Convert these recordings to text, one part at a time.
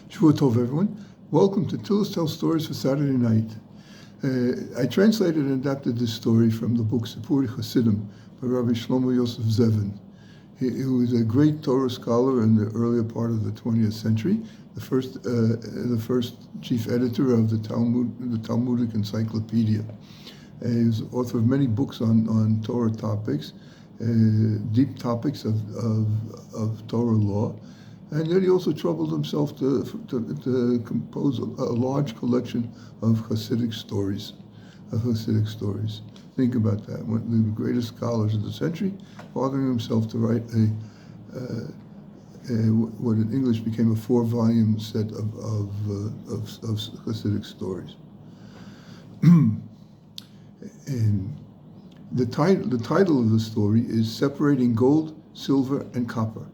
Shvua Tov, everyone. Welcome to TillesTells Stories for Saturday night. I translated and adapted this story from the book Sipurei Chasidim by Rabbi Shlomo Yosef Zevin. He was a great Torah scholar in the earlier part of the 20th century, the first chief editor of the Talmudic Encyclopedia. He was the author of many books on Torah topics, deep topics of Torah law. And then he also troubled himself to compose a large collection of Hasidic stories. Think about that. One of the greatest scholars of the century, bothering himself to write what in English became a 4-volume set of Hasidic stories. And the title of the story is Separating Gold, Silver, and Copper.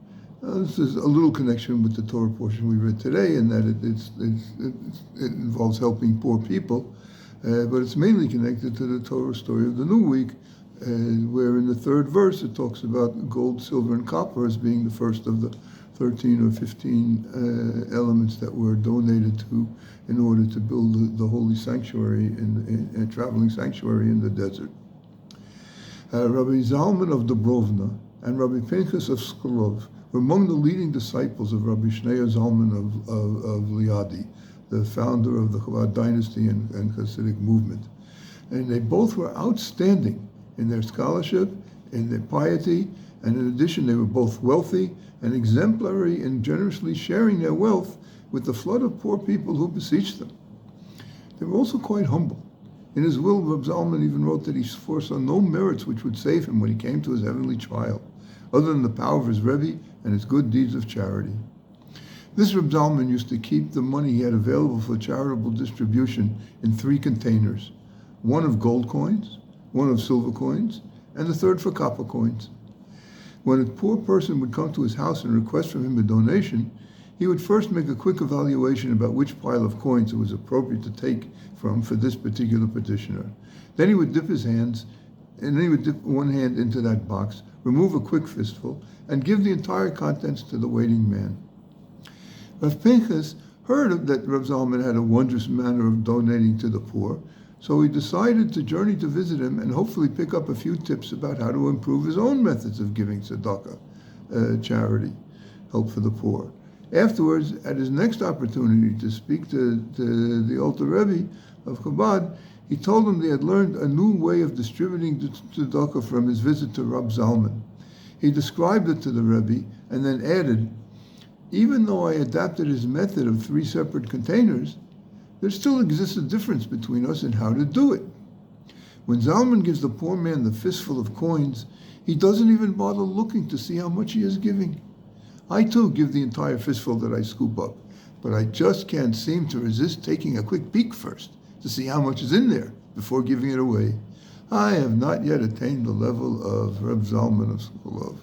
This is a little connection with the Torah portion we read today, in that it involves helping poor people, but it's mainly connected to the Torah story of the New Week, where in the 3rd verse it talks about gold, silver, and copper as being the first of the 13 or 15 elements that were donated to in order to build the holy sanctuary, a traveling sanctuary in the desert. Rabbi Zalman of Dubrovna and Rabbi Pinchas of Skolov were among the leading disciples of Rabbi Shneur Zalman of Liadi, the founder of the Chabad dynasty and Hasidic movement. And they both were outstanding in their scholarship, in their piety, and in addition they were both wealthy and exemplary in generously sharing their wealth with the flood of poor people who beseeched them. They were also quite humble. In his will, Reb Zalman even wrote that he foresaw no merits which would save him when he came to his heavenly trial, other than the power of his Rebbe and his good deeds of charity. This Reb Zalman used to keep the money he had available for charitable distribution in 3 containers, one of gold coins, one of silver coins, and the 3rd for copper coins. When a poor person would come to his house and request from him a donation, he would first make a quick evaluation about which pile of coins it was appropriate to take from for this particular petitioner. Then he would dip his hands, and then he would dip one hand into that box, remove a quick fistful, and give the entire contents to the waiting man. Rav Pinchas heard that Rav Zalman had a wondrous manner of donating to the poor, so he decided to journey to visit him and hopefully pick up a few tips about how to improve his own methods of giving tzedakah, charity, help for the poor. Afterwards, at his next opportunity to speak to the Alter Rebbe of Chabad, he told him they had learned a new way of distributing tzedakah from his visit to Rab Zalman. He described it to the Rebbe and then added, "Even though I adapted his method of 3 separate containers, there still exists a difference between us in how to do it. When Zalman gives the poor man the fistful of coins, he doesn't even bother looking to see how much he is giving. I too give the entire fistful that I scoop up, but I just can't seem to resist taking a quick peek first to see how much is in there before giving it away. I have not yet attained the level of Reb Zalman of Skolov."